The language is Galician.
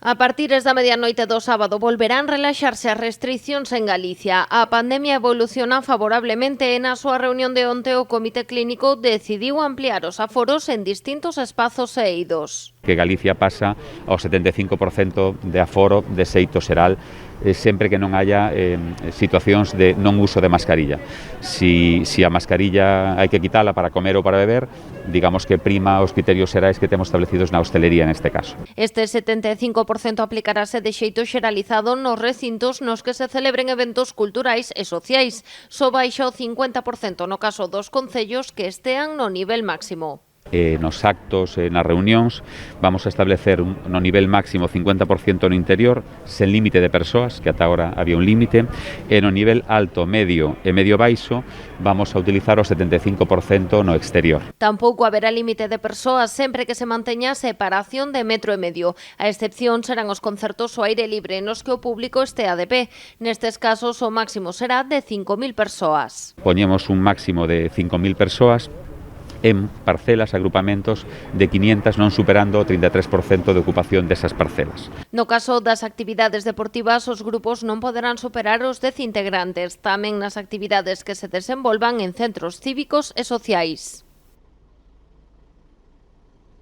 A partir da medianoite do sábado volverán relaxarse as restricións en Galicia. A pandemia evoluciona favorablemente e na súa reunión de onte o Comité Clínico decidiu ampliar os aforos en distintos espazos e eidos. Que Galicia pasa ao 75% de aforo de xeito xeral, sempre que non haya situacións de non uso de mascarilla. Si a mascarilla hai que quitala para comer ou para beber, digamos que prima os criterios xerais que temos establecidos na hostelería neste caso. Este 75% aplicarase de xeito xeralizado nos recintos nos que se celebren eventos culturais e sociais, só baixa o 50% no caso dos concellos que estean no nivel máximo. Nos actos, nas reunións, vamos a establecer no nivel máximo 50% no interior, sen límite de persoas, que ata agora había un límite, e no nivel alto, medio e medio baixo, vamos a utilizar o 75% no exterior. Tampouco haberá límite de persoas sempre que se manteña a separación de metro e medio. A excepción serán os concertos ao aire libre nos que o público estea de pé. Nestes casos, o máximo será de 5.000 persoas. Poñemos un máximo de 5.000 persoas, en parcelas, agrupamentos de 500, non superando o 33% de ocupación desas parcelas. No caso das actividades deportivas, os grupos non poderán superar os 10 integrantes, tamén nas actividades que se desenvolvan en centros cívicos e sociais.